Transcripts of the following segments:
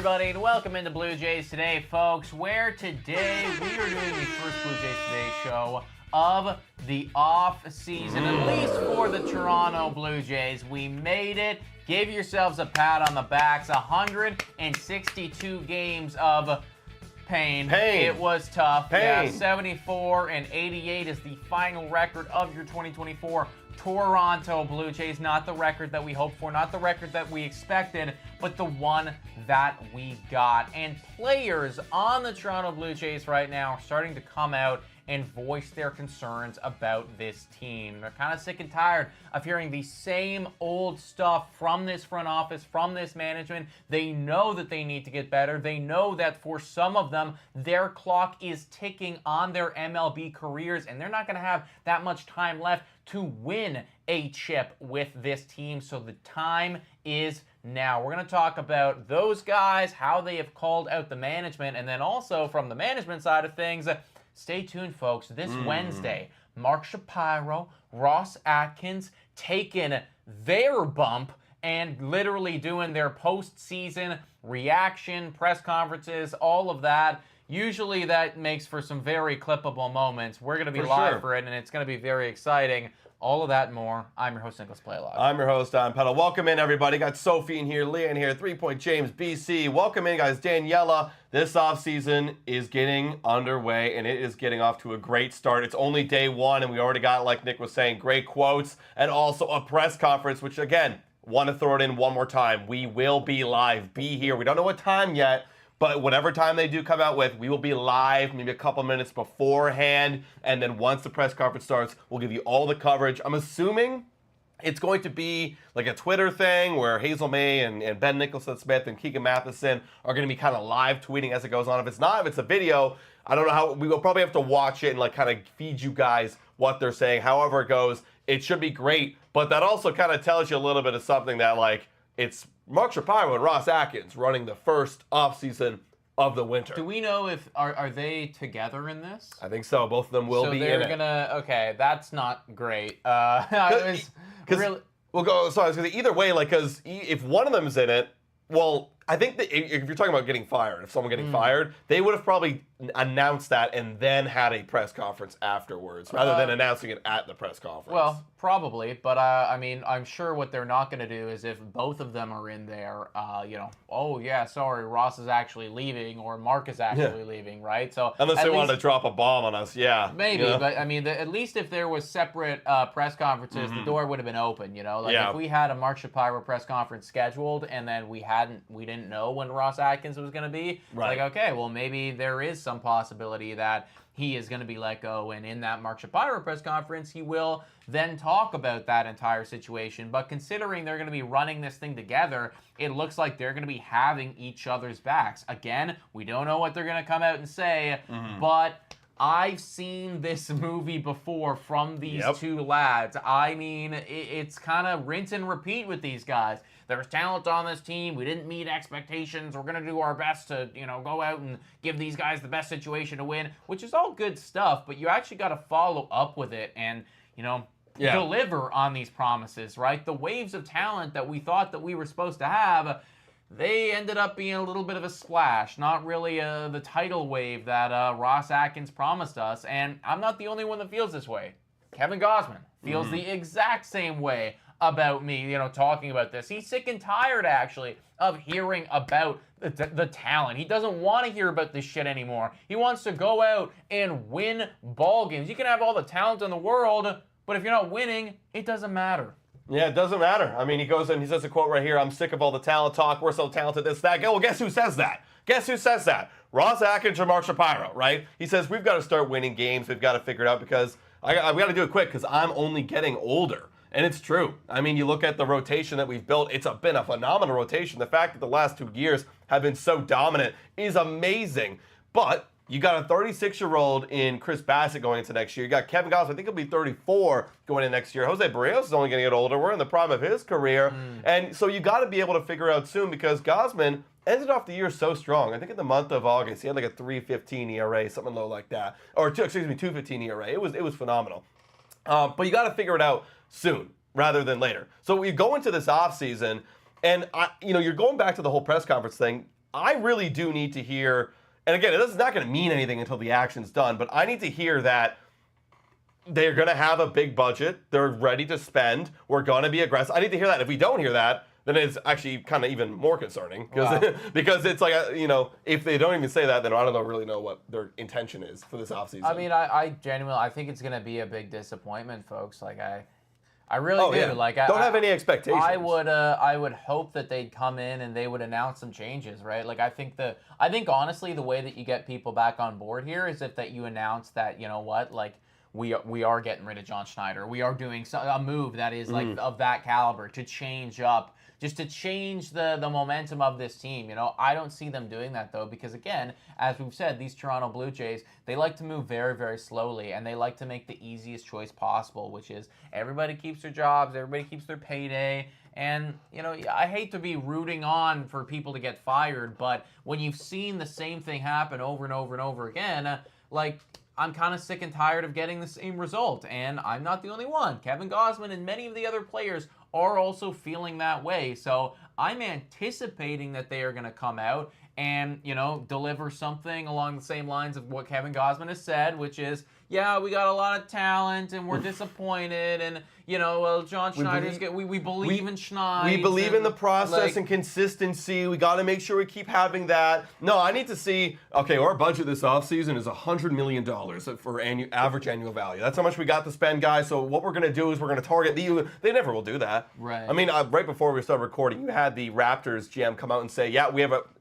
everybody, and welcome into Blue Jays Today, folks, where today we are doing the first Blue Jays Today show of the off-season, at least for the Toronto Blue Jays. We made it. Give yourselves a pat on the backs. 162 games of pain. It was tough. Yeah, 74 and 88 is the final record of your 2024 Toronto Blue Jays. Not the record that we hoped for, not the record that we expected, but the one that we got. And players on the Toronto Blue Jays right now are starting to come out and voice their concerns about this team. They're kind of sick and tired of hearing the same old stuff from this front office, from this management. They know that they need to get better. They know that for some of them, their clock is ticking on their MLB careers, and they're not going to have that much time left to win a chip with this team. So the time is now. We're going to talk about those guys, how they have called out the management, and then also from the management side of things, stay tuned, folks. This Wednesday, Mark Shapiro, Ross Atkins taking their bump and literally doing their postseason reaction, press conferences, all of that. Usually that makes for some very clippable moments. We're going to be live for it, and it's going to be very exciting. All of that and more. I'm your host, Nicholas Playlock. I'm your host, Don Pedal. Welcome in, everybody. Got Sophie in here, Leah in here, 3 Point James, BC. Welcome in, guys. Daniela. This offseason is getting underway, and it is getting off to a great start. It's only day one, and we already got, like Nick was saying, great quotes, and also a press conference, which, again, want to throw it in one more time. We will be live. Be here. We don't know what time yet, but whatever time they do come out with, we will be live maybe a couple minutes beforehand. And then once the press conference starts, we'll give you all the coverage. I'm assuming it's going to be like a Twitter thing where Hazel May and Ben Nicholson-Smith and Keegan Matheson are going to be kind of live tweeting as it goes on. If it's not, if it's a video, I don't know how, we will probably have to watch it and like kind of feed you guys what they're saying. However it goes, it should be great. But that also kind of tells you a little bit of something that like, it's Mark Shapiro and Ross Atkins running the first offseason of the winter. Do we know if are they together in this? I think so. Both of them will be in it. So they're gonna. Okay, that's not great. We'll go. So I was gonna say either way, like, because if one of them is in it, well, I think that if you're talking about getting fired, if someone getting fired, they would have probably announced that and then had a press conference afterwards, rather than announcing it at the press conference. Well, probably, but I mean, I'm sure what they're not going to do is if both of them are in there, oh yeah, sorry, Ross is actually leaving or Mark is actually leaving, right? So unless they wanted to drop a bomb on us, maybe. But I mean, at least if there was separate press conferences, the door would have been open. Like if we had a Mark Shapiro press conference scheduled and then we didn't know when Ross Atkins was going to be, like, okay, well, maybe there is some possibility that he is going to be let go, and in that Mark Shapiro press conference, he will then talk about that entire situation. But considering they're going to be running this thing together, it looks like they're going to be having each other's backs. Again, we don't know what they're going to come out and say, but I've seen this movie before from these two lads. I mean, it's kind of rinse and repeat with these guys. There's talent on this team. We didn't meet expectations. We're going to do our best to, go out and give these guys the best situation to win, which is all good stuff, but you actually got to follow up with it and, deliver on these promises, right? The waves of talent that we thought that we were supposed to have, they ended up being a little bit of a splash, not really the tidal wave that Ross Atkins promised us, and I'm not the only one that feels this way. Kevin Gausman feels the exact same way about me, talking about this. He's sick and tired, actually, of hearing about the talent. He doesn't want to hear about this shit anymore. He wants to go out and win ball games. You can have all the talent in the world, but if you're not winning, it doesn't matter. Yeah, it doesn't matter. I mean, he goes and he says a quote right here, I'm sick of all the talent talk. We're so talented, this, that. Well, guess who says that? Guess who says that? Ross Atkins or Mark Shapiro, right? He says, we've got to start winning games. We've got to figure it out because we got to do it quick because I'm only getting older. And it's true. I mean, you look at the rotation that we've built, it's been a phenomenal rotation. The fact that the last 2 years have been so dominant is amazing. But you got a 36-year-old in Chris Bassett going into next year. You got Kevin Gausman, I think he'll be 34 going into next year. Jose Barrios is only going to get older. We're in the prime of his career. And so you got to be able to figure out soon because Gausman ended off the year so strong. I think in the month of August, he had like a 3.15 ERA, something low like that. Or, 2.15 ERA. It was phenomenal. But you got to figure it out soon rather than later. So we go into this offseason, and you're going back to the whole press conference thing. I really do need to hear, and again, this is not going to mean anything until the action's done, but I need to hear that they're going to have a big budget. They're ready to spend. We're going to be aggressive. I need to hear that. If we don't hear that, then it's actually kind of even more concerning. Because it's like, if they don't even say that, then I don't really know what their intention is for this offseason. I mean, I genuinely, I think it's going to be a big disappointment, folks. Like, I really do. Yeah. Like, don't have any expectations. I would hope that they'd come in and they would announce some changes, right? Like, I think honestly, the way that you get people back on board here is if that you announce that, you know what, like, we are getting rid of John Schneider. We are doing a move that is like of that caliber to change up, just to change the momentum of this team. I don't see them doing that though, because again, as we've said, these Toronto Blue Jays, they like to move very, very slowly, and they like to make the easiest choice possible, which is everybody keeps their jobs, everybody keeps their payday. And, I hate to be rooting on for people to get fired, but when you've seen the same thing happen over and over and over again, like, I'm kind of sick and tired of getting the same result, and I'm not the only one. Kevin Gausman and many of the other players are also feeling that way, so I'm anticipating that they are going to come out and, deliver something along the same lines of what Kevin Gausman has said, which is, yeah, we got a lot of talent, and we're disappointed, and, well, John Schneider's good. We believe in Schneider. We believe in the process and consistency. We got to make sure we keep having that. No, I need to see, okay, our budget this offseason is $100 million for average annual value. That's how much we got to spend, guys. So what we're going to do is we're going to target they never will do that. Right. I mean, right before we started recording, you had the Raptors GM come out and say, yeah,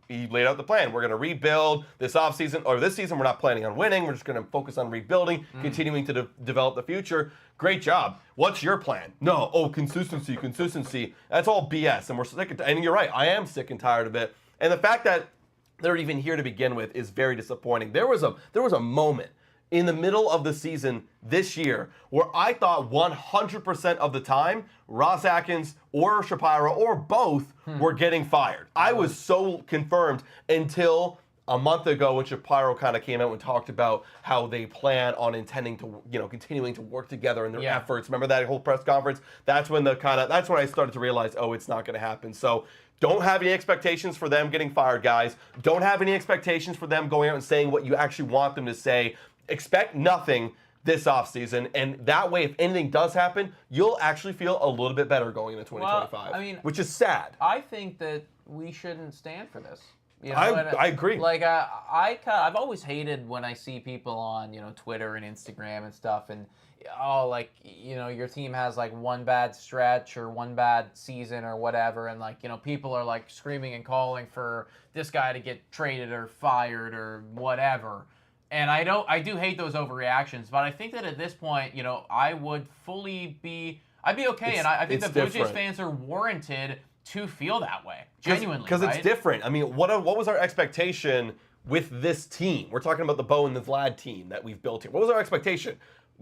he laid out the plan. We're going to rebuild this offseason, or this season we're not planning on winning. We're just going to focus on rebuilding, continuing to develop the future. Great job. What's your plan? No. Oh, consistency. That's all BS, and we're sick. And you're right. I am sick and tired of it. And the fact that they're even here to begin with is very disappointing. There was a moment in the middle of the season this year where I thought 100% of the time Ross Atkins or Shapiro or both were getting fired. I was so confirmed until a month ago when Shapiro kind of came out and talked about how they plan on intending to, continuing to work together in their efforts. Remember that whole press conference? That's when that's when I started to realize, oh, it's not going to happen. So don't have any expectations for them getting fired, guys. Don't have any expectations for them going out and saying what you actually want them to say. Expect nothing this offseason, and that way, if anything does happen, you'll actually feel a little bit better going into 2025, which is sad. I think that we shouldn't stand for this. I agree. Like, I've always hated when I see people on, Twitter and Instagram and stuff, and, your team has, one bad stretch or one bad season or whatever, and, people are, screaming and calling for this guy to get traded or fired or whatever. And I do hate those overreactions, but I think that at this point, I would I'd be okay, and I think the Blue Jays fans are warranted to feel that way, genuinely, because it's different. I mean, what was our expectation with this team? We're talking about the Bo and the Vlad team that we've built here. What was our expectation?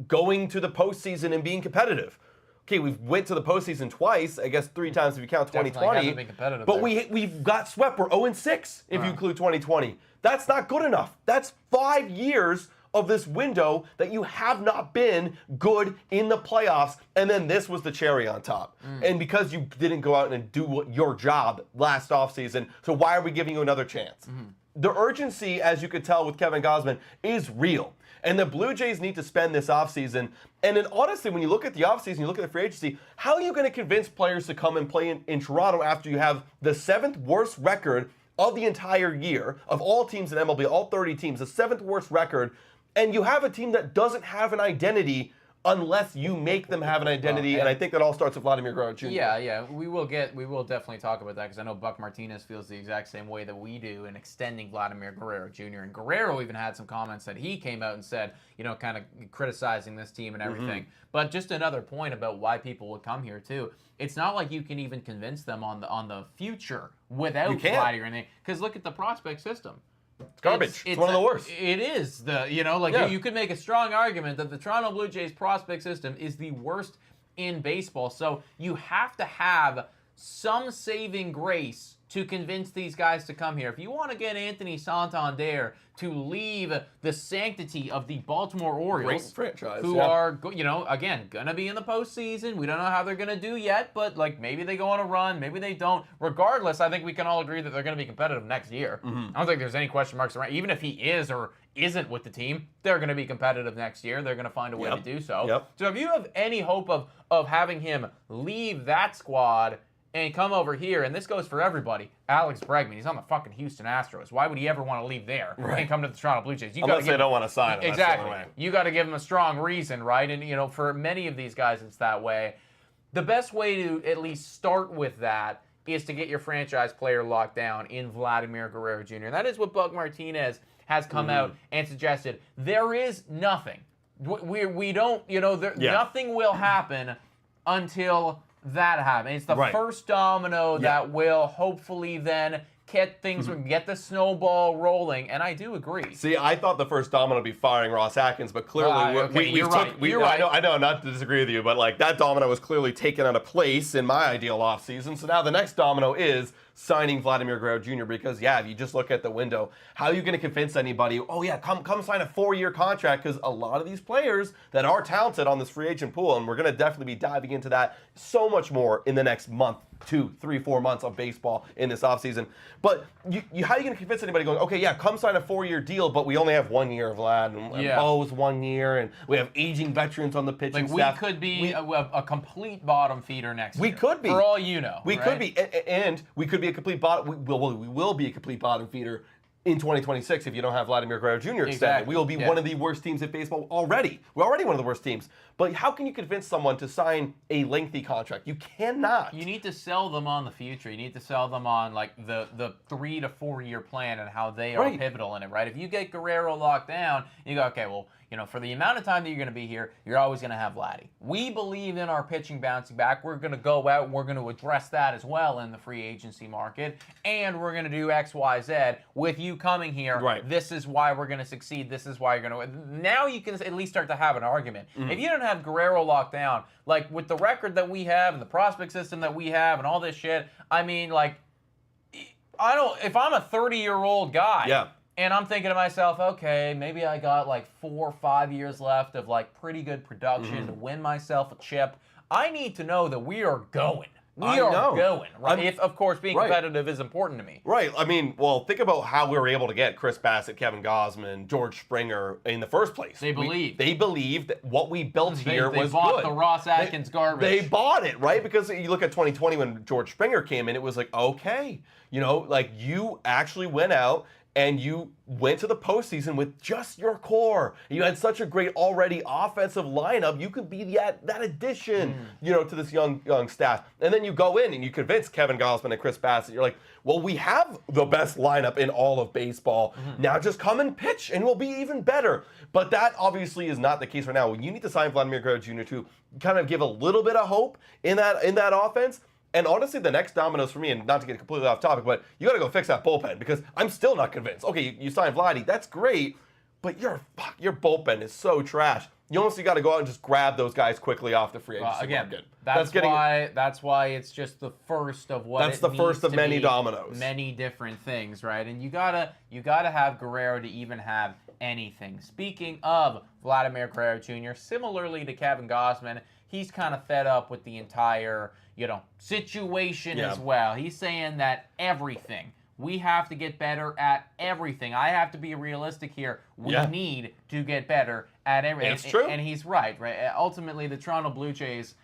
Going to the postseason and being competitive. Okay, we've went to the postseason twice, I guess 3 times if you count 2020. Been competitive but there. we've got swept. We're 0-6 if you include 2020. That's not good enough. That's 5 years of this window that you have not been good in the playoffs, and then this was the cherry on top. And because you didn't go out and do your job last offseason, so why are we giving you another chance? The urgency, as you could tell with Kevin Gausman, is real. And the Blue Jays need to spend this offseason. And then honestly, when you look at the offseason, you look at the free agency, how are you going to convince players to come and play in Toronto after you have the 7th worst record of the entire year, of all teams in MLB, all 30 teams, the 7th worst record, and you have a team that doesn't have an identity unless you make them have an identity, and I think that all starts with Vladimir Guerrero Jr. Yeah, we will definitely talk about that, because I know Buck Martinez feels the exact same way that we do in extending Vladimir Guerrero Jr. And Guerrero even had some comments that he came out and said, kind of criticizing this team and everything. But just another point about why people would come here too. It's not like you can even convince them on the future without Vladdy or anything, because look at the prospect system. It's garbage. It's one of the worst. It is. You could make a strong argument that the Toronto Blue Jays prospect system is the worst in baseball. So you have to have some saving grace to convince these guys to come here. If you want to get Anthony Santander to leave the sanctity of the Baltimore Orioles, franchise, who are, again, going to be in the postseason. We don't know how they're going to do yet, but like maybe they go on a run, maybe they don't. Regardless, I think we can all agree that they're going to be competitive next year. I don't think there's any question marks around. Even if he is or isn't with the team, they're going to be competitive next year. They're going to find a way to do so. So if you have any hope of having him leave that squad and come over here, and this goes for everybody. Alex Bregman, he's on the fucking Houston Astros. Why would he ever want to leave there and come to the Toronto Blue Jays? Unless they don't want to sign him. Exactly. You got to give him a strong reason, right? And, for many of these guys, it's that way. The best way to at least start with that is to get your franchise player locked down in Vladimir Guerrero Jr. And that is what Buck Martinez has come out and suggested. There is nothing. We don't, nothing will happen until that happens. It's the first domino that will hopefully then get things, get the snowball rolling, and I do agree. See, I thought the first domino would be firing Ross Atkins, but clearly you're right. I know, not to disagree with you, but like that domino was clearly taken out of place in my ideal offseason. So now the next domino is signing Vladimir Guerrero Jr. because, if you just look at the window, how are you going to convince anybody, come sign a 4-year contract? Because a lot of these players that are talented on this free agent pool, and we're going to definitely be diving into that so much more in the next month, 2, 3, 4 months of baseball in this offseason. But how are you going to convince anybody going, come sign a 4-year deal, but we only have 1 year of Vlad, and Bo's 1 year, and we have aging veterans on the pitching staff. We could be a complete bottom feeder next year. We could be. For all you know. We could be. And we could be a complete bottom. We will be a complete bottom feeder in 2026 if you don't have Vladimir Guerrero Jr. extended. We will be one of the worst teams in baseball already. We're already one of the worst teams. But how can you convince someone to sign a lengthy contract? You cannot. You need to sell them on the future. You need to sell them on like the 3 to 4 year plan and how they are pivotal in it, right? If you get Guerrero locked down, you go, okay, well, for the amount of time that you're going to be here, you're always going to have Vladdy. We believe in our pitching bouncing back. We're going to go out and we're going to address that as well in the free agency market. And we're going to do X, Y, Z. With you coming here, this is why we're going to succeed. This is why you're going to... Now you can at least start to have an argument. If you don't have Guerrero locked down, like with the record that we have and the prospect system that we have and all this shit, I mean, like, if I'm a 30-year-old guy... And I'm thinking to myself, okay, maybe I got like 4 or 5 years left of like pretty good production to win myself a chip. I need to know that we are going. We are going, right? If, of course, being competitive is important to me. Right. I mean, well, think about how we were able to get Chris Bassett, Kevin Gausman, George Springer in the first place. They believed. They believed that what we built here was good. They bought the Ross Atkins garbage. They bought it, right? Because you look at 2020 when George Springer came in, it was like, okay, you actually went out and you went to the postseason with just your core. You had such a great already offensive lineup. You could be that addition, to this young staff. And then you go in and you convince Kevin Gausman and Chris Bassett. You're like, well, we have the best lineup in all of baseball. Now just come and pitch and we'll be even better. But that obviously is not the case right now. You need to sign Vladimir Guerrero Jr. to kind of give a little bit of hope in that offense. And honestly, the next dominoes for me, and not to get completely off topic, but you got to go fix that bullpen because I'm still not convinced. Okay, you signed Vladdy, that's great, but your bullpen is so trash. You honestly got to go out and just grab those guys quickly off the free agency market. That's why it's just the first of what. That's the first of many dominoes. Many different things, right? And you gotta have Guerrero to even have anything. Speaking of Vladimir Guerrero Jr., similarly to Kevin Gausman, he's kind of fed up with the entire situation as well. He's saying that everything. We have to get better at everything. I have to be realistic here. We need to get better at everything. It's true. And he's right? Ultimately, the Toronto Blue Jays,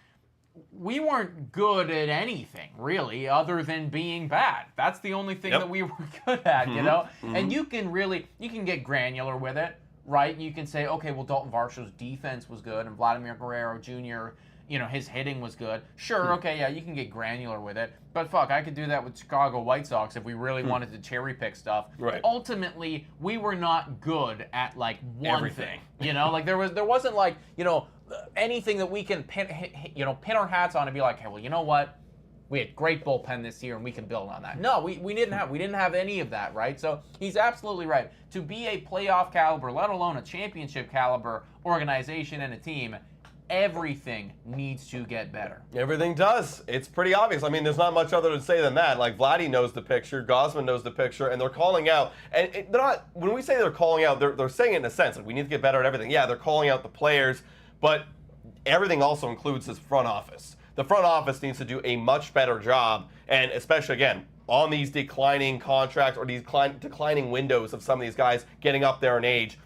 we weren't good at anything, really, other than being bad. That's the only thing that we were good at, And you can get granular with it, right? You can say, okay, well, Dalton Varshaw's defense was good, and Vladimir Guerrero Jr., his hitting was good. Sure, okay, you can get granular with it. But fuck, I could do that with Chicago White Sox if we really wanted to cherry pick stuff. Right. Ultimately, we were not good at like one Everything. thing. Like there wasn't like, anything that we can pin our hats on and be like, hey, well, you know what? We had great bullpen this year and we can build on that. No, we didn't have any of that, right? So he's absolutely right. To be a playoff caliber, let alone a championship caliber organization and a team, everything needs to get better. Everything does. It's pretty obvious. I mean, there's not much other to say than that. Like, Vladdy knows the picture, Gosman knows the picture, and they're calling out. And they're not, when we say they're calling out, they're saying it in a sense. Like, we need to get better at everything. Yeah, they're calling out the players, but everything also includes his front office. The front office needs to do a much better job, and especially, again, on these declining contracts or these declining windows of some of these guys getting up there in age.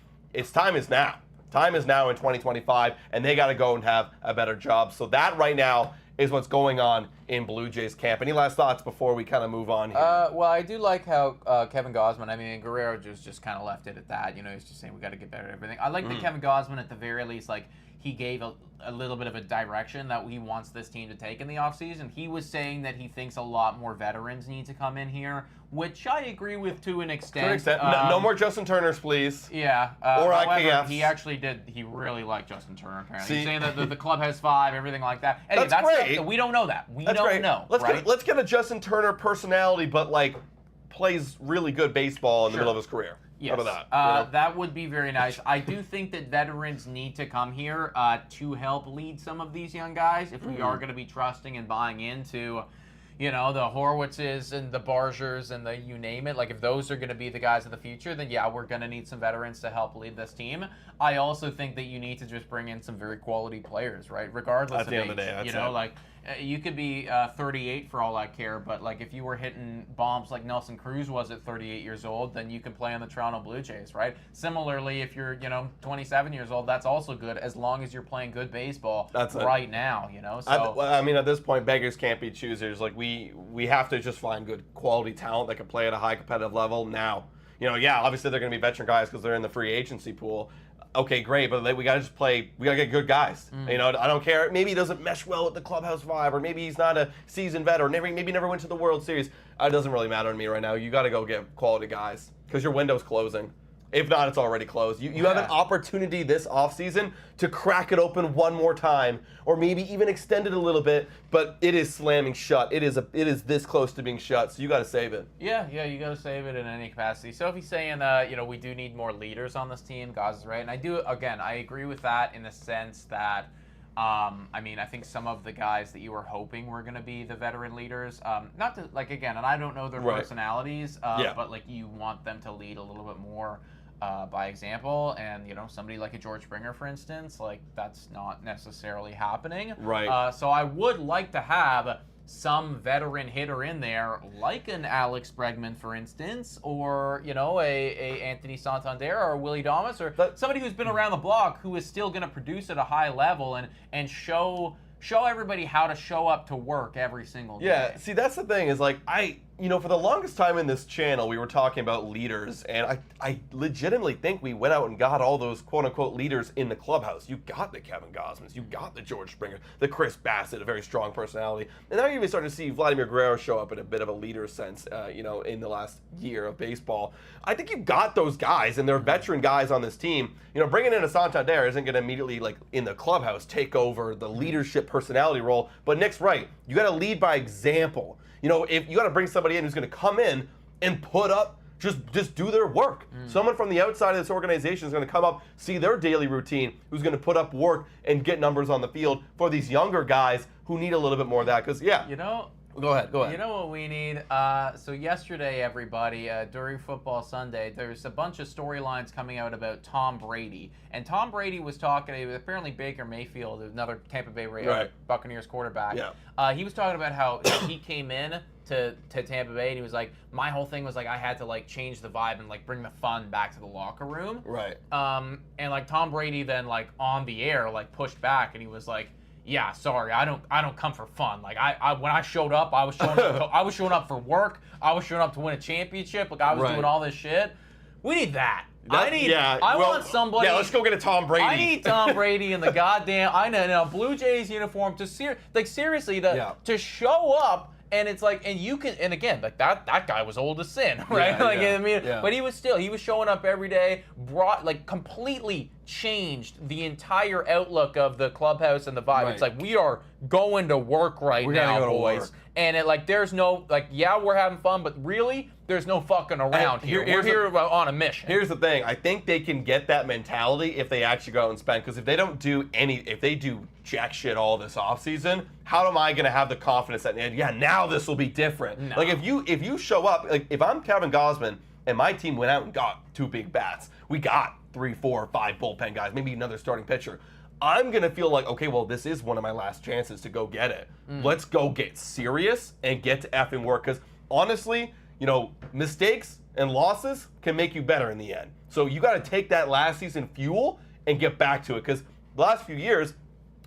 Time is now. Time is now in 2025, and they got to go and have a better job. So that right now is what's going on in Blue Jays camp. Any last thoughts before we kind of move on here? Well, I do like how Kevin Gosman, I mean, Guerrero just kind of left it at that. You know, he's just saying we got to get better at everything. I like that Kevin Gosman, at the very least, like, he gave a little bit of a direction that he wants this team to take in the offseason. He was saying that he thinks a lot more veterans need to come in here, which I agree with to an extent. To an extent. No more Justin Turners, please. Yeah. Or however, IKFs. he actually did. He really liked Justin Turner, apparently. He's saying that the club has 5, everything like that. Anyway, that's great. Stuff that we don't know that. We That's don't great. know. Let's get a Justin Turner personality, but, like, plays really good baseball in the middle of his career. Yes. How about that? That would be very nice. I do think that veterans need to come here to help lead some of these young guys if we are going to be trusting and buying into, you know, the Horowitzes and the Bargers and the you name it. Like, if those are going to be the guys of the future, then yeah, we're going to need some veterans to help lead this team. I also think that you need to just bring in some very quality players, right? Regardless of age. At the end of the day, you know, like, you could be 38 for all I care, but, like, if you were hitting bombs like Nelson Cruz was at 38 years old, then you can play on the Toronto Blue Jays, right? Similarly, if you're, 27 years old, that's also good as long as you're playing good baseball right now, you know? So, I mean, at this point, beggars can't be choosers. Like, we have to just find good quality talent that can play at a high competitive level now. Yeah, obviously they're going to be veteran guys because they're in the free agency pool. Okay, great, but we got to just play. We got to get good guys. I don't care. Maybe he doesn't mesh well with the clubhouse vibe, or maybe he's not a seasoned vet, or maybe never went to the World Series. It doesn't really matter to me right now. You got to go get quality guys because your window's closing. If not, it's already closed. You have an opportunity this offseason to crack it open one more time, or maybe even extend it a little bit, but it is slamming shut. It is this close to being shut, so you got to save it. Yeah, you got to save it in any capacity. So if he's saying, we do need more leaders on this team, Gaz is right. And I agree with that in the sense that, I think some of the guys that you were hoping were going to be the veteran leaders, not to, like, again, and I don't know their personalities, but, like, you want them to lead a little bit more by example, and somebody like a George Springer, for instance, like, that's not necessarily happening. Right. So I would like to have some veteran hitter in there, like an Alex Bregman, for instance, or a Anthony Santander or Willie Damas, or somebody who's been around the block who is still going to produce at a high level and show everybody how to show up to work every single day. Yeah, see, that's the thing is, like, for the longest time in this channel, we were talking about leaders, and I legitimately think we went out and got all those quote-unquote leaders in the clubhouse. You got the Kevin Gosmans, you got the George Springer, the Chris Bassett, a very strong personality, and now you're even starting to see Vladimir Guerrero show up in a bit of a leader sense, in the last year of baseball. I think you got those guys, and they're veteran guys on this team. Bringing in a Santander isn't going to immediately, like, in the clubhouse, take over the leadership personality role, but Nick's right. You got to lead by example. If you got to bring somebody in who's going to come in and put up, just do their work. Someone from the outside of this organization is going to come up, see their daily routine, who's going to put up work and get numbers on the field for these younger guys who need a little bit more of that. Because, Go ahead. You know what we need? So yesterday, everybody, during Football Sunday, there's a bunch of storylines coming out about Tom Brady. And Tom Brady was talking, apparently Baker Mayfield, another Tampa Bay Buccaneers quarterback. Yeah. He was talking about how he came in to Tampa Bay, and he was like, my whole thing was, like, I had to, like, change the vibe and, like, bring the fun back to the locker room. Right. And, like, Tom Brady then, like, on the air, like, pushed back, and he was like, yeah, sorry, I don't come for fun. Like, when I showed up, I was showing up for work. I was showing up to win a championship. Like, I was doing all this shit. We need that. I want somebody. Yeah, let's go get a Tom Brady. I need Tom Brady in the goddamn Blue Jays uniform seriously to show up. And it's like, and you can, and again, like that guy was old as sin, right? But he was showing up every day, completely changed the entire outlook of the clubhouse and the vibe. Right. It's like, we are going to work right We gotta now, go to boys. work. And it, like, there's no, like, yeah, we're having fun, but really, there's no fucking around here. We're here on a mission. Here's the thing. I think they can get that mentality if they actually go out and spend. Because if they don't do if they do jack shit all this offseason, how am I going to have the confidence that, yeah, now this will be different? No. Like, if you show up, like, if I'm Kevin Gosman and my team went out and got 2 big bats, we got 3, 4, 5 bullpen guys, maybe another starting pitcher, I'm going to feel like, okay, well, this is one of my last chances to go get it. Let's go get serious and get to effing work. Because honestly, you know, mistakes and losses can make you better in the end. So you got to take that last season fuel and get back to it. Because the last few years,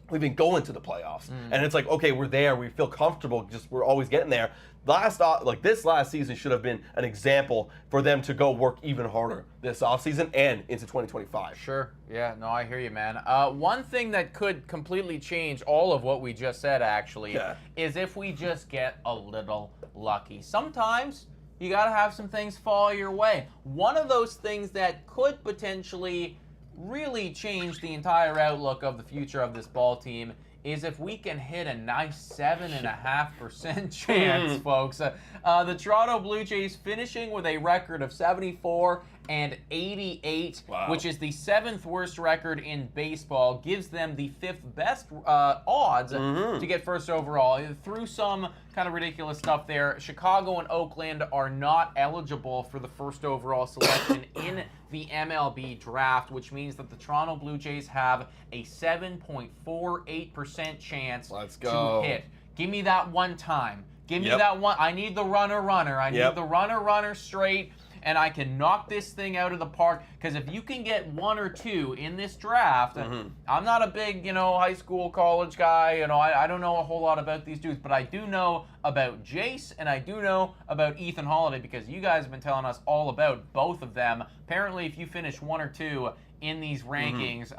we've been going to the playoffs. And it's like, okay, we're there. We feel comfortable. We're always getting there. This last season should have been an example for them to go work even harder this offseason and into 2025. Sure. Yeah, no, I hear you, man. One thing that could completely change all of what we just said, actually, is if we just get a little lucky. Sometimes you got to have some things fall your way. One of those things that could potentially really change the entire outlook of the future of this ball team is if we can hit a nice 7.5% chance, folks. The Toronto Blue Jays finishing with a record of 74 and 88, which is the 7th worst record in baseball, gives them the 5th best odds to get first overall. Through some kind of ridiculous stuff there, Chicago and Oakland are not eligible for the first overall selection in the MLB draft, which means that the Toronto Blue Jays have a 7.48% chance to hit. Give me that one time. Give me that one. I need the runner. I need the runner straight, and I can knock this thing out of the park. Because if you can get 1 or 2 in this draft, I'm not a big, high school, college guy. I don't know a whole lot about these dudes, but I do know about Jace, and I do know about Ethan Holiday, because you guys have been telling us all about both of them. Apparently, if you finish 1 or 2 in these rankings,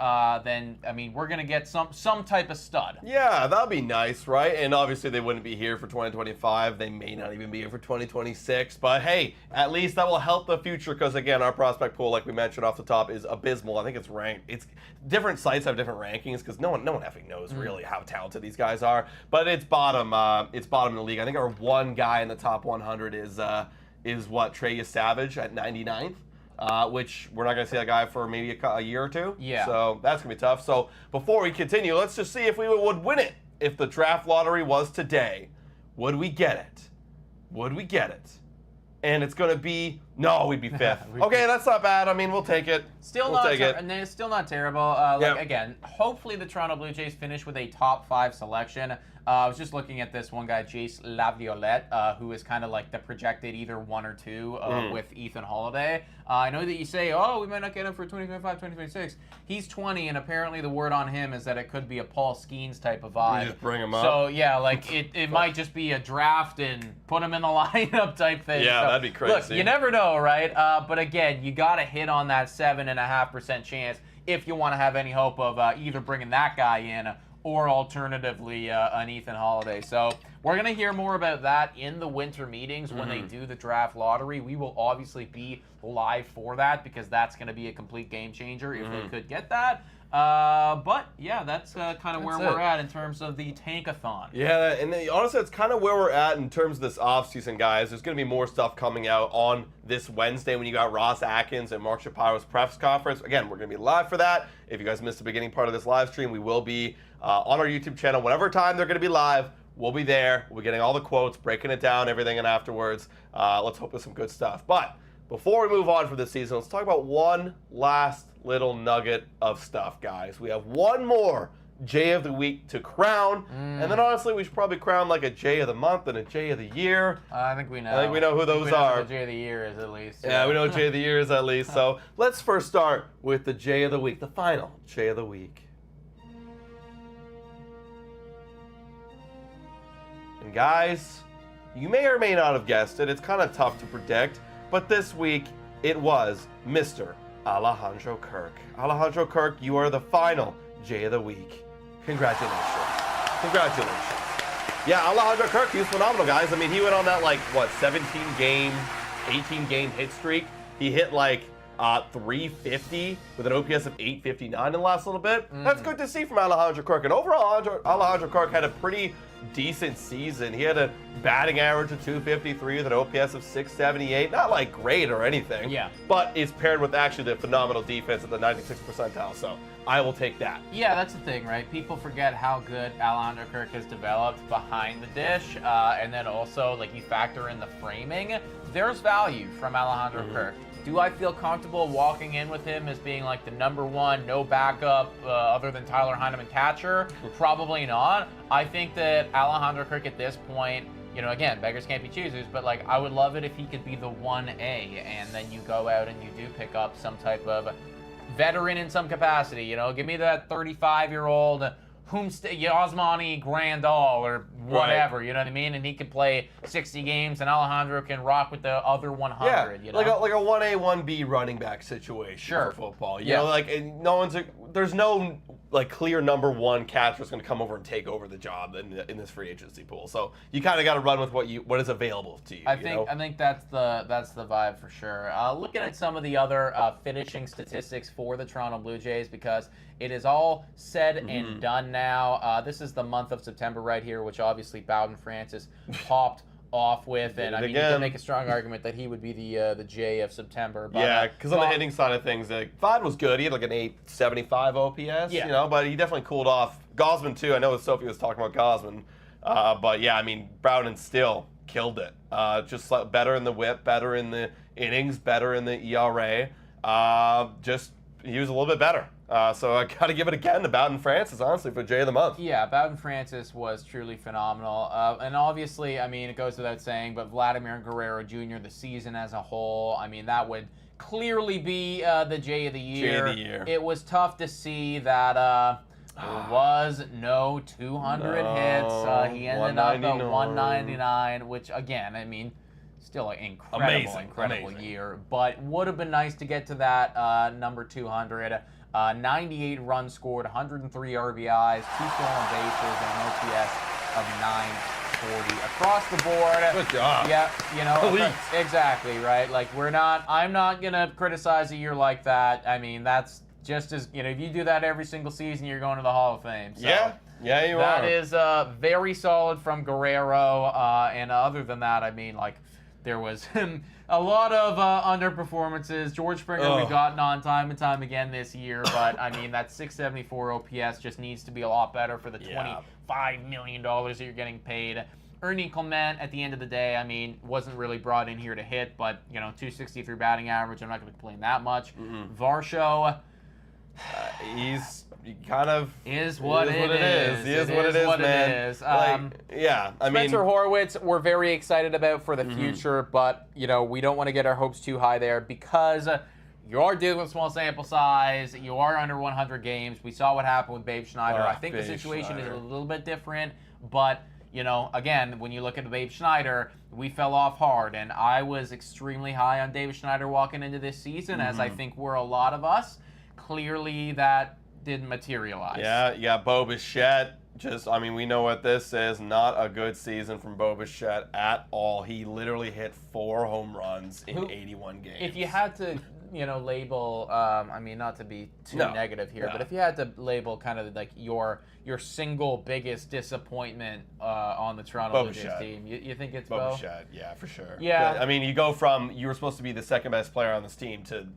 then, I mean, we're going to get some type of stud. Yeah, that'd be nice, right? And obviously they wouldn't be here for 2025. They may not even be here for 2026. But hey, at least that will help the future because, again, our prospect pool, like we mentioned off the top, is abysmal. I think it's ranked. It's different sites have different rankings because no one effing knows really how talented these guys are. But it's bottom in the league. I think our one guy in the top 100 is what, Trey Savage at 99th. Which we're not going to see that guy for maybe a year or 2. Yeah. So that's going to be tough. So before we continue, let's just see if we would win it. If the draft lottery was today, would we get it? Would we get it? And it's going to be, no, we'd be 5th. Okay, that's not bad. I mean, we'll take it. Still not terrible. Again, hopefully the Toronto Blue Jays finish with a top 5 selection. I was just looking at this one guy, Jace Laviolette, who is kind of like the projected either 1 or 2 with Ethan Holiday. I know that you say, oh, we might not get him for 2025, 2026. He's 20, and apparently the word on him is that it could be a Paul Skeens type of vibe. You just bring him up. So, yeah, like it might just be a draft and put him in the lineup type thing. Yeah, so, that'd be crazy. Look, you never know, right? But again, you got to hit on that 7.5% chance if you want to have any hope of either bringing that guy in or alternatively an Ethan Holiday. So we're going to hear more about that in the winter meetings when they do the draft lottery. We will obviously be live for that because that's going to be a complete game changer if they could get that. But yeah, that's kind of where we're at in terms of the tankathon. Yeah, and honestly, that's kind of where we're at in terms of this offseason, guys. There's going to be more stuff coming out on this Wednesday when you got Ross Atkins and Mark Shapiro's press conference. Again, we're going to be live for that. If you guys missed the beginning part of this live stream, we will be on our YouTube channel. Whatever time they're going to be live, we'll be there. We'll be getting all the quotes, breaking it down, everything, and afterwards, let's hope there's some good stuff. But before we move on for this season, let's talk about one last little nugget of stuff, guys. We have one more J of the Week to crown, and then honestly, we should probably crown like a J of the Month and a J of the Year. I think we know. I think we know who those are. Who the J of the Year is at least. Yeah, we know J of the Year is at least. So let's first start with the J of the Week, the final J of the Week. And guys, you may or may not have guessed it. It's kind of tough to predict, but this week it was Mr. Alejandro Kirk. Alejandro Kirk, you are the final J of the Week. Congratulations. Congratulations. Yeah, Alejandro Kirk, he was phenomenal, guys. I mean, he went on that, 17-game, 18-game hit streak. He hit, .350 with an OPS of 859 in the last little bit. That's good to see from Alejandro Kirk. And overall, Alejandro Kirk had a pretty decent season. He had a batting average of 253 with an OPS of 678. Not like great or anything. Yeah. But it's paired with actually the phenomenal defense at the 96th percentile. So I will take that. Yeah, that's the thing, right? People forget how good Alejandro Kirk has developed behind the dish, and then also, like, you factor in the framing. There's value from Alejandro Kirk. Do I feel comfortable walking in with him as being like the #1, no backup other than Tyler Heineman catcher? Probably not. I think that Alejandro Kirk at this point, you know, again, beggars can't be choosers, but like I would love it if he could be the 1A, and then you go out and you do pick up some type of veteran in some capacity. You know, give me that 35-year-old Osmani Grandal or whatever, right. You know what I mean? And he could play 60 games, and Alejandro can rock with the other 100. Yeah, you know? like a 1A, 1B running back situation for football. You know, like there's no like clear #1 catcher that's going to come over and take over the job in this free agency pool. So you kind of got to run with what is available to you. I think that's the vibe for sure. Looking at some of the other finishing statistics for the Toronto Blue Jays, because it is all said and done now. This is the month of September right here, which obviously Bowden Francis popped off with, and I mean, you can make a strong argument that he would be the J of September. But, yeah, because on the hitting side of things, Vlad was good. He had like an 875 OPS, you know, but he definitely cooled off. Gosman too. I know Sophie was talking about Gosman, but yeah, I mean, Bowden still killed it. Just better in the WHIP, better in the innings, better in the ERA. He was a little bit better. So I got to give it again to Bowden Francis, honestly, for J of the Month. Yeah, Bowden Francis was truly phenomenal. And obviously, I mean, it goes without saying, but Vladimir Guerrero Jr., the season as a whole, I mean, that would clearly be the J of the Year. J of the Year. It was tough to see that there was no 200 hits. He ended up at 199, which, again, I mean, still an incredible year. But would have been nice to get to that number 200. 98 runs scored, 103 RBIs, 2 stolen bases, and an OPS of 940 across the board. Good job. Yeah, you know, exactly, right? Like, I'm not going to criticize a year like that. I mean, that's just as, you know, if you do that every single season, you're going to the Hall of Fame. So yeah, you are. That is very solid from Guerrero. And other than that, I mean, like, there was a lot of underperformances. George Springer we've gotten on time and time again this year, but I mean that 674 OPS just needs to be a lot better for the $25 million that you're getting paid. Ernie Clement, at the end of the day, I mean, wasn't really brought in here to hit, but you know, 263 batting average. I'm not going to complain that much. Varsho, he kind of is what it is. He is what it is, man. Spencer Horwitz, we're very excited about for the future, but you know we don't want to get our hopes too high there because you are dealing with small sample size. You are under 100 games. We saw what happened with Babe Schneider. I think the situation is a little bit different, but you know, again, when you look at Babe Schneider, we fell off hard, and I was extremely high on David Schneider walking into this season, as I think were a lot of us. Clearly, that didn't materialize. Yeah, Bo Bichette. I mean, we know what this is. Not a good season from Bo Bichette at all. He literally hit 4 home runs in 81 games. If you had to, you know, label, I mean, not to be too negative here, but if you had to label kind of like your single biggest disappointment on the Toronto Blue Jays team, you think it's Bo? Bichette, yeah, for sure. Yeah. I mean, you go from you were supposed to be the second best player on this team to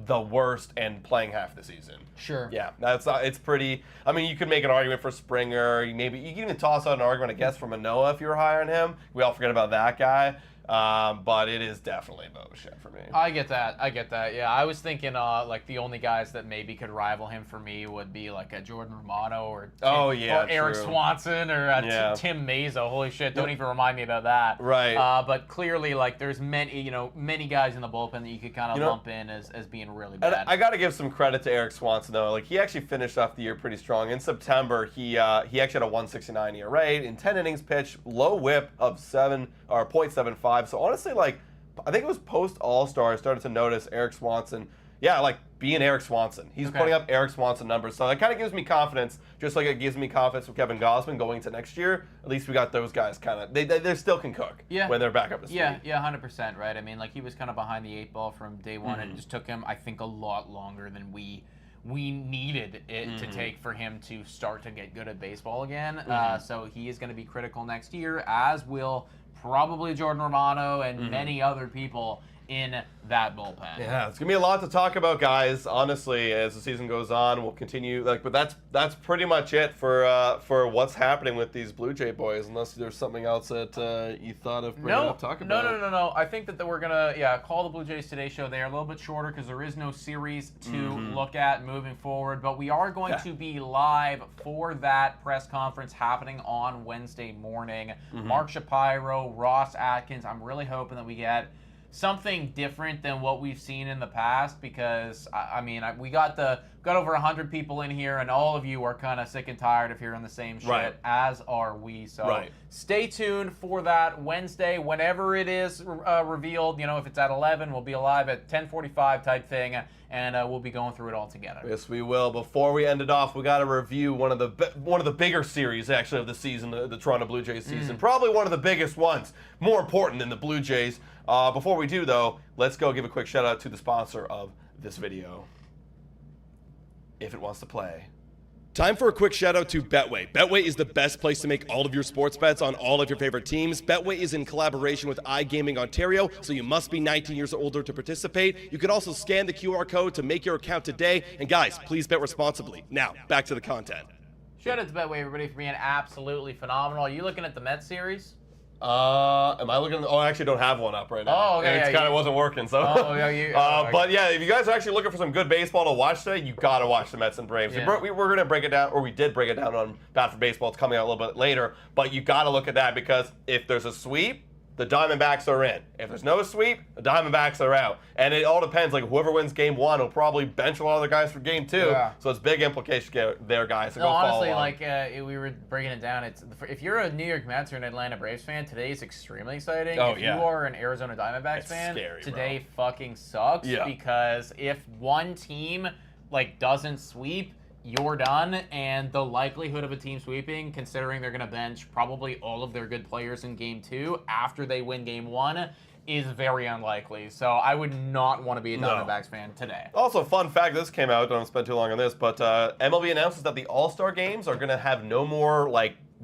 the worst and playing half the season. Sure. Yeah, it's pretty. I mean, you could make an argument for Springer. Maybe you can even toss out an argument, I guess, for Manoah if you were higher on him. We all forget about that guy. But it is definitely Bo Bichette for me. I get that. Yeah, I was thinking like the only guys that maybe could rival him for me would be like a Jordan Romano or Eric Swanson or Tim Meza. Holy shit! Don't even remind me about that. Right. But clearly, like there's many guys in the bullpen that you could kind of lump in as being really bad. And I got to give some credit to Eric Swanson though. Like he actually finished off the year pretty strong. In September, he actually had a 1.69 ERA in 10 innings pitched, low WHIP of 0.75. So honestly, like I think it was post All-Star I started to notice Eric Swanson. yeah, like being Eric Swanson. He's putting up Eric Swanson numbers. So that kind of gives me confidence, just like it gives me confidence with Kevin Gausman going into next year. At least we got those guys kind of, they still can cook when they're back up to speed. Yeah, 100%, right? I mean, like, he was kind of behind the 8 ball from day one, and it just took him, I think, a lot longer than we needed it to take for him to start to get good at baseball again. So he is going to be critical next year, as will probably Jordan Romano and many other people in that bullpen. Yeah, it's gonna be a lot to talk about, guys. Honestly, as the season goes on, we'll continue. But that's pretty much it for what's happening with these Blue Jay boys. Unless there's something else that you thought of bringing up, talk about. No. I think that we're gonna call the Blue Jays Today show. They are a little bit shorter because there is no series to look at moving forward. But we are going to be live for that press conference happening on Wednesday morning. Mark Shapiro, Ross Atkins. I'm really hoping that we get something different than what we've seen in the past, because we got over 100 people in here, and all of you are kind of sick and tired of hearing the same shit, as are we. So stay tuned for that Wednesday, whenever it is revealed. You know, if it's at 11, we'll be alive at 10:45 type thing, and we'll be going through it all together. Yes, we will. Before we end it off, we got to review one of the bigger series actually of the season, the Toronto Blue Jays season. Probably one of the biggest ones, more important than the Blue Jays. Before we do, though, let's go give a quick shout out to the sponsor of this video, If It Wants to Play. Time for a quick shout out to Betway. Betway is the best place to make all of your sports bets on all of your favorite teams. Betway is in collaboration with iGaming Ontario, so you must be 19 years or older to participate. You can also scan the QR code to make your account today. And guys, please bet responsibly. Now, back to the content. Shout out to Betway, everybody, for being absolutely phenomenal. Are you looking at the Mets series? Am I looking? I actually don't have one up right now. Oh, okay. It kind of wasn't working, so. But yeah, if you guys are actually looking for some good baseball to watch today, you gotta watch the Mets and Braves. Yeah. We're gonna break it down, or we did break it down on Bat for Baseball. It's coming out a little bit later, but you gotta look at that, because if there's a sweep, the Diamondbacks are in. If there's no sweep, the Diamondbacks are out. And it all depends. Like, whoever wins Game 1 will probably bench a lot of their guys for Game 2. Yeah. So it's big implications there, guys. So no, honestly, like we were breaking it down. If you're a New York Mets or an Atlanta Braves fan, today is extremely exciting. If you are an Arizona Diamondbacks fan, today fucking sucks. Yeah. Because if one team doesn't sweep, you're done, and the likelihood of a team sweeping, considering they're going to bench probably all of their good players in Game 2 after they win Game 1, is very unlikely. So I would not want to be a Diamondbacks fan today. Also, fun fact, this came out, don't spend too long on this, but MLB announces that the All-Star games are going to have no more,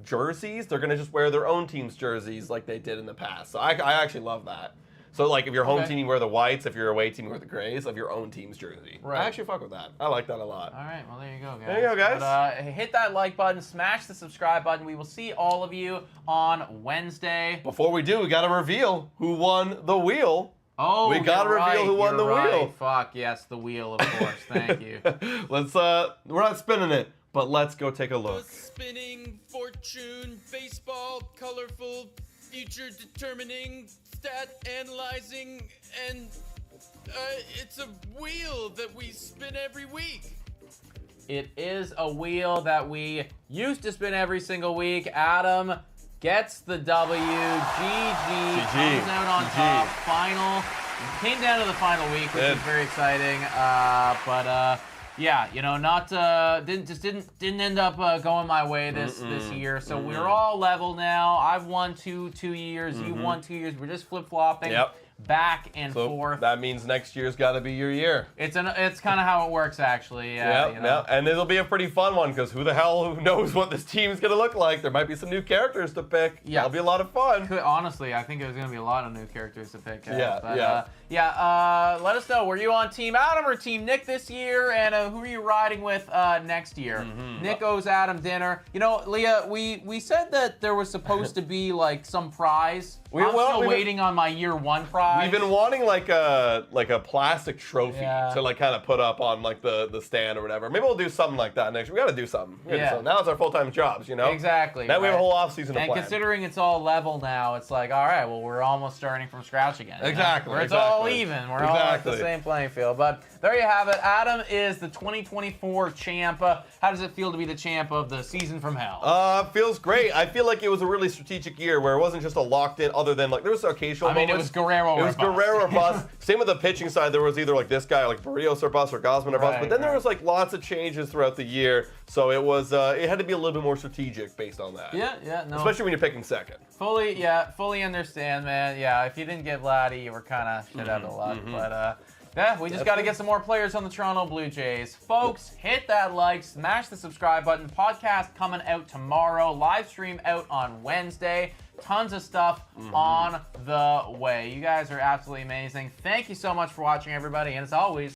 jerseys. They're going to just wear their own team's jerseys like they did in the past. So I actually love that. So, if your home team, you wear the whites. If your away team, you wear the grays of your own team's jersey. Right. I actually fuck with that. I like that a lot. All right. Well, there you go, guys. There you go, guys. But, hit that like button. Smash the subscribe button. We will see all of you on Wednesday. Before we do, we got to reveal who won the wheel. Oh, we got to reveal who won the wheel. Fuck, yes, the wheel, of course. Thank you. Let's, we're not spinning it, but let's go take a look. The spinning fortune, baseball, colorful, future determining, stat analyzing, and it's a wheel that we spin every week. It is a wheel that we used to spin every single week. Adam gets the W. GG. Comes out on top. Final. Came down to the final week, which is very exciting. Yeah, didn't end up going my way this year. So we're all level now. I've won two years. You won 2 years. We're just flip-flopping back and forth. That means next year's got to be your year. It's kind of how it works, actually. Yeah. And it'll be a pretty fun one, because who the hell knows what this team's going to look like? There might be some new characters to pick. Yeah. That'll be a lot of fun. Honestly, I think there's going to be a lot of new characters to pick. Let us know. Were you on Team Adam or Team Nick this year? And who are you riding with next year? Nick owes Adam dinner. Leah, we said that there was supposed to be some prize. I'm still waiting on my year 1 prize. We've been wanting a plastic trophy to kind of put up on the stand or whatever. Maybe we'll do something like that next year. We got to do something. Now it's our full-time jobs, Exactly. Now we have a whole off-season to plan. And considering it's all level now, it's all right, well, we're almost starting from scratch again. Exactly. Where it's all even. We're all at the same playing field. But there you have it. Adam is the 2024 champ. How does it feel to be the champ of the season from hell? Feels great. I feel like it was a really strategic year where it wasn't just a locked-in, other than there was occasional moments. It was Guerrero It was or bust. Guerrero or bust. Same with the pitching side. There was either like this guy, like Barrios or bust, or Gosman or bust. Right, But then there right. was like lots of changes throughout the year. So it was it had to be a little bit more strategic based on that. Yeah, no. Especially when you're picking second. Fully understand, man. Yeah, if you didn't get Vladdy, you were kind of shit out of luck. But yeah, we just got to get some more players on the Toronto Blue Jays. Folks, hit that like, smash the subscribe button. Podcast coming out tomorrow. Live stream out on Wednesday. Tons of stuff on the way. You guys are absolutely amazing. Thank you so much for watching, everybody. And as always,